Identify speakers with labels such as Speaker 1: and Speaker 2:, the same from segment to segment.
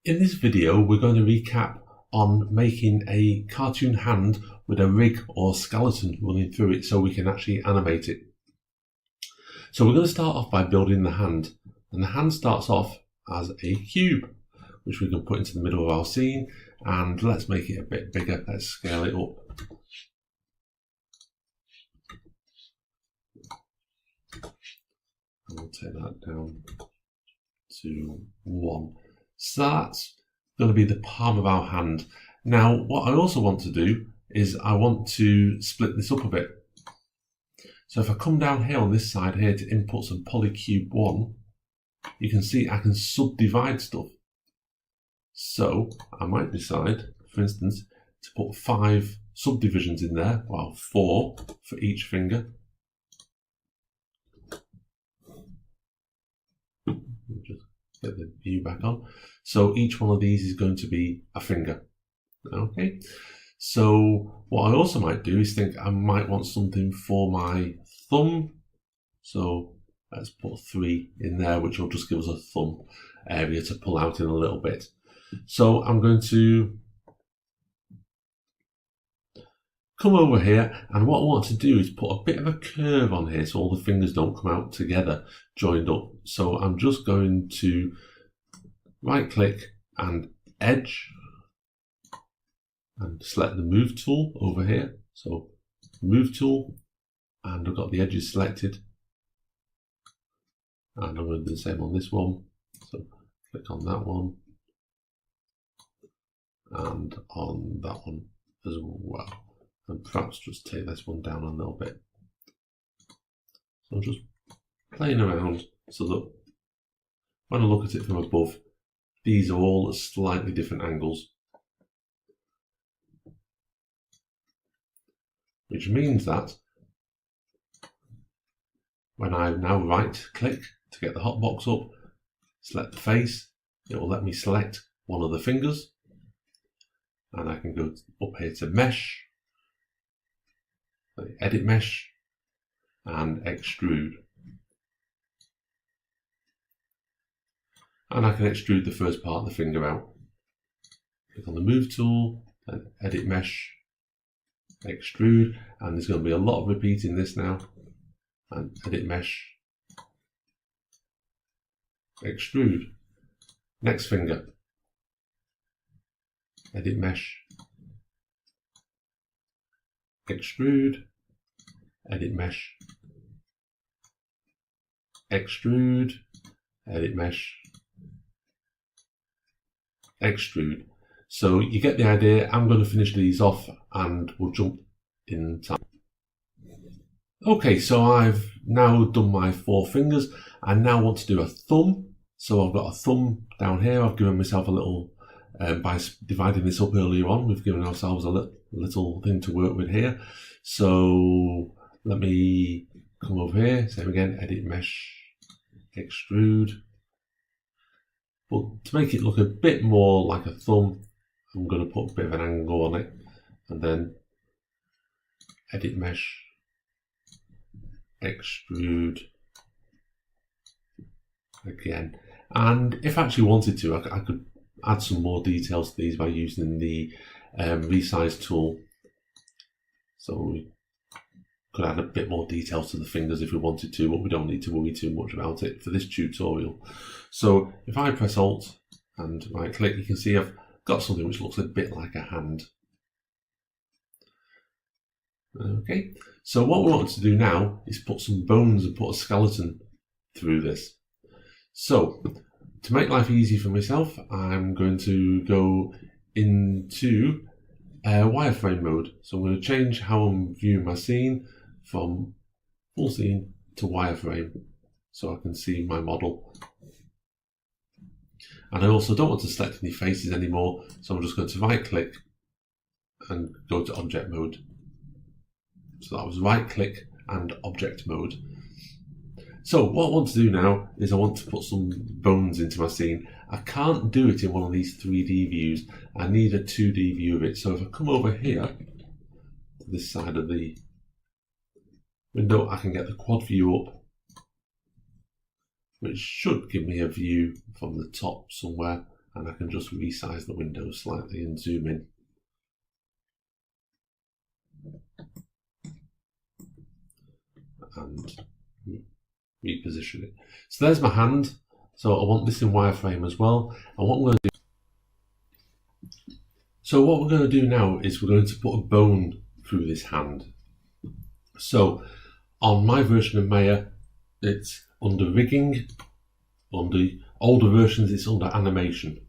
Speaker 1: In this video, we're going to recap on making a cartoon hand with a rig or skeleton running through it so we can actually animate it. So we're going to start off by building the hand. And the hand starts off as a cube, which we can put into the middle of our scene. And let's make it a bit bigger. Let's scale it up. And we'll take that down to 1. So that's going to be the palm of our hand. Now, what I also want to do is I want to split this up a bit. So if I come down here on this side here to input some polycube 1, you can see I can subdivide stuff. So I might decide, for instance, to put 5 subdivisions in there, well, 4 for each finger. Just get the view back on. So each one of these is going to be a finger. Okay. So what I also might do is think I might want something for my thumb. So let's put 3 in there, which will just give us a thumb area to pull out in a little bit. So I'm going to come over here, and what I want to do is put a bit of a curve on here so all the fingers don't come out together, joined up. So I'm just going to right click and edge and select the move tool over here. So move tool, and I've got the edges selected. And I'm going to do the same on this one. So click on that one and on that one as well. And perhaps just take this one down a little bit. So I'm just playing around so that when I look at it from above, these are all at slightly different angles. Which means that when I now right click to get the hotbox up, select the face, it will let me select one of the fingers. And I can go up here to mesh, edit mesh, and extrude. And I can extrude the first part of the finger out. Click on the move tool, and edit mesh, extrude, and there's going to be a lot of repeating this now. And edit mesh, extrude. Next finger, edit mesh, extrude, edit mesh, extrude, edit mesh, extrude. So you get the idea. I'm going to finish these off and we'll jump in time. Okay, so I've now done my 4 fingers. I now want to do a thumb. So I've got a thumb down here. I've given myself a little, by dividing this up earlier on, we've given ourselves a little thing to work with here. So let me come over here, same again, edit mesh, extrude. But to make it look a bit more like a thumb, I'm going to put a bit of an angle on it, and then edit mesh, extrude again. And if I actually wanted to, I could add some more details to these by using the resize tool. So we could add a bit more details to the fingers if we wanted to, but we don't need to worry too much about it for this tutorial. So if I press Alt and right click, you can see I've got something which looks a bit like a hand. Okay, so what we want to do now is put some bones and put a skeleton through this. So to make life easy for myself, I'm going to go into wireframe mode. So I'm going to change how I'm viewing my scene from full scene to wireframe so I can see my model. And I also don't want to select any faces anymore, so I'm just going to right click and go to object mode. So that was right click and object mode. So what I want to do now is I want to put some bones into my scene. I can't do it in one of these 3D views. I need a 2D view of it. So if I come over here to this side of the window, I can get the quad view up, which should give me a view from the top somewhere. and I can just resize the window slightly and zoom in. And reposition it. So there's my hand. So I want this in wireframe as well. And what I'm going to do, so what we're going to do now is we're going to put a bone through this hand. So on my version of Maya, it's under rigging. On the older versions, it's under animation.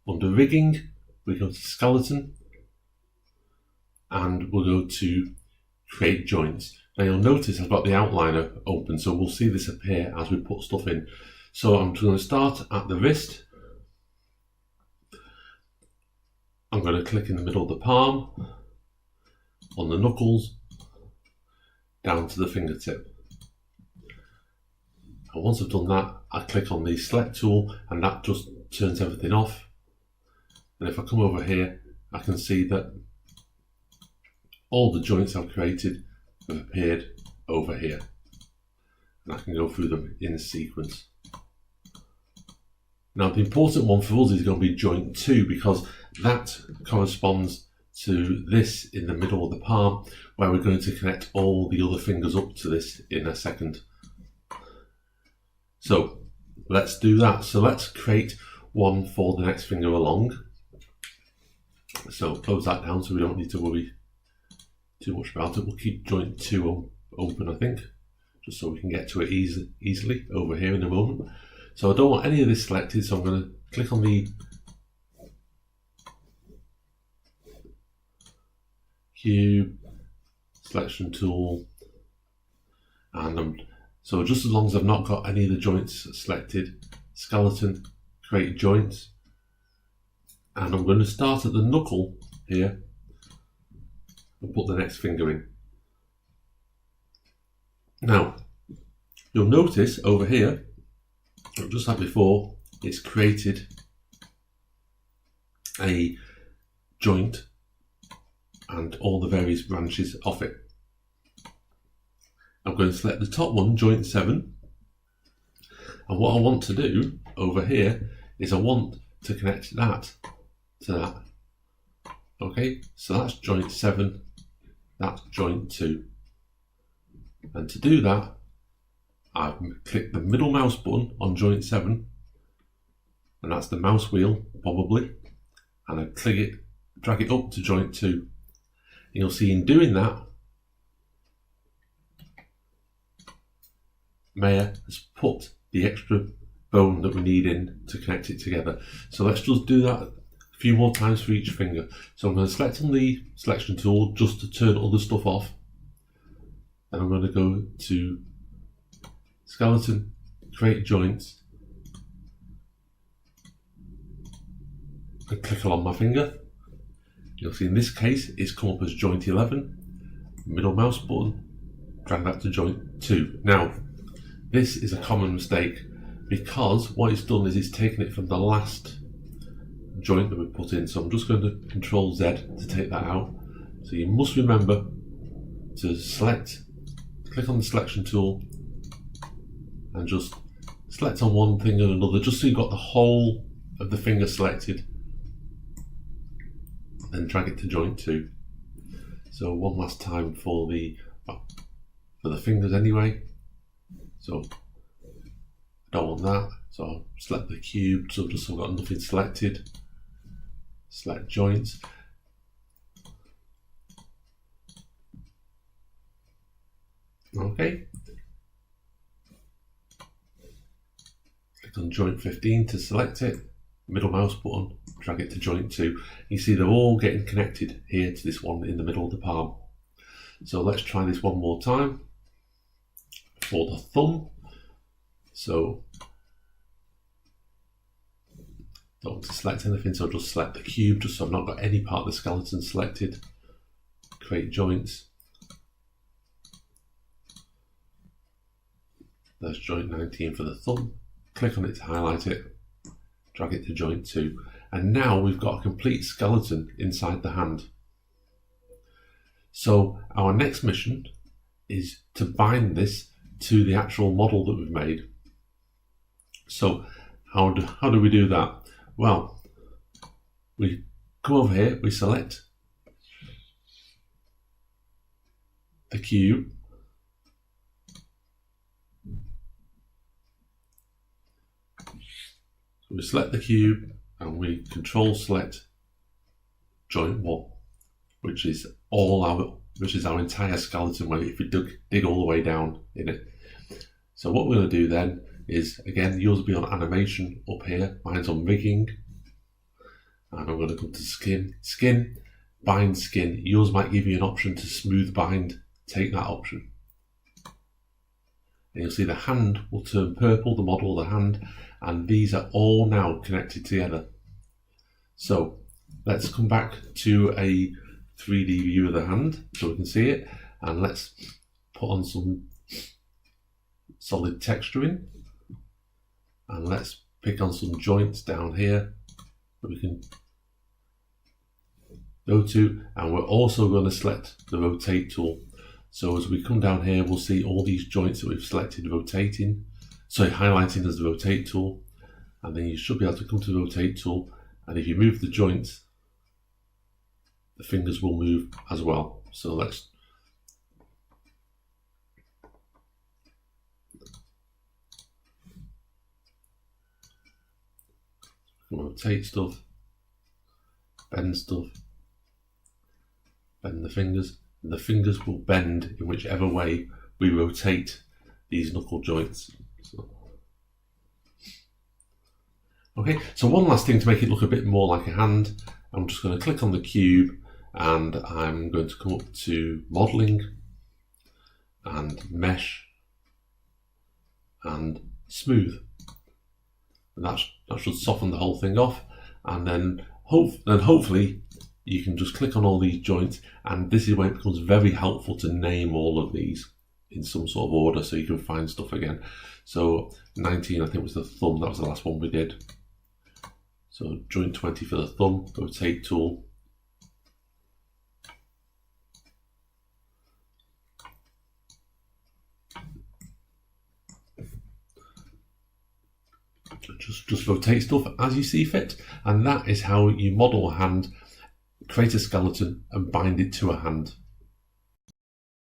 Speaker 1: Under rigging, we go to skeleton, and we'll go to create joints. Now you'll notice I've got the outliner open, so we'll see this appear as we put stuff in. So I'm going to start at the wrist. I'm going to click in the middle of the palm, on the knuckles, down to the fingertip. And once I've done that, I click on the select tool, and that just turns everything off. And if I come over here, I can see that all the joints I've created have appeared over here. And I can go through them in sequence. Now the important one for us is going to be joint 2, because that corresponds to this in the middle of the palm, where we're going to connect all the other fingers up to this in a second. So let's do that. So let's create one for the next finger along. So close that down so we don't need to worry too much about it. We'll keep joint 2 open, I think, just so we can get to it easily over here in a moment. So I don't want any of this selected, so I'm going to click on the cube selection tool, and so just as long as I've not got any of the joints selected, skeleton, create joints, and I'm going to start at the knuckle here and put the next finger in. Now you'll notice over here, just like before, it's created a joint and all the various branches of it. I'm going to select the top one, joint 7, and what I want to do over here is I want to connect that to that. Okay, so that's joint 7, that's joint 2, and to do that I click the middle mouse button on joint 7, and that's the mouse wheel probably, and I click it, drag it up to joint 2. And you'll see in doing that, Maya has put the extra bone that we need in to connect it together. So let's just do that a few more times for each finger. So I'm going to select on the selection tool just to turn other stuff off. Then I'm going to go to skeleton, create joints, and click along my finger. You'll see in this case it's come up as joint 11, middle mouse button, drag that to joint 2. Now this is a common mistake, because what it's done is it's taken it from the last joint that we put in. So I'm just going to Control Z to take that out. So you must remember to select, click on the selection tool, and just select on one thing and another, just so you've got the whole of the finger selected. Then drag it to joint 2. So one last time for the fingers anyway. So I don't want that, so I'll select the cube, so just so I've got nothing selected. Select joints. Okay. Click on joint 15 to select it. Middle mouse button, drag it to joint 2. You see they're all getting connected here to this one in the middle of the palm. So let's try this one more time for the thumb. So don't want to select anything, so just select the cube, just so I've not got any part of the skeleton selected. Create joints. There's joint 19 for the thumb. Click on it to highlight it. Drag it to joint 2, and now we've got a complete skeleton inside the hand. So our next mission is to bind this to the actual model that we've made. So how do we do that? Well, we come over here, we select the cube, so we select the cube and we control select joint 1, which is our entire skeleton, where if we dig all the way down in it. So what we're going to do then is, again, yours will be on animation up here, mine's on rigging, and I'm going to come to skin, bind skin. Yours might give you an option to smooth bind, take that option. And you'll see the hand will turn purple, the model of the hand, and these are all now connected together. So let's come back to a 3D view of the hand so we can see it, and let's put on some solid texturing, and let's pick on some joints down here that we can go to, and we're also going to select the rotate tool. So as we come down here, we'll see all these joints that we've selected rotating, so highlighting as the rotate tool, and then you should be able to come to the rotate tool, and if you move the joints, the fingers will move as well. So let's rotate stuff, bend stuff, bend the fingers, and the fingers will bend in whichever way we rotate these knuckle joints. Okay, so one last thing to make it look a bit more like a hand, I'm just going to click on the cube and I'm going to come up to modeling and mesh and smooth, and that should soften the whole thing off, and then hopefully you can just click on all these joints, and this is where it becomes very helpful to name all of these in some sort of order so you can find stuff again. So 19 I think was the thumb, that was the last one we did. So joint 20 for the thumb, rotate tool. Just rotate stuff as you see fit, and that is how you model a hand, create a skeleton and bind it to a hand.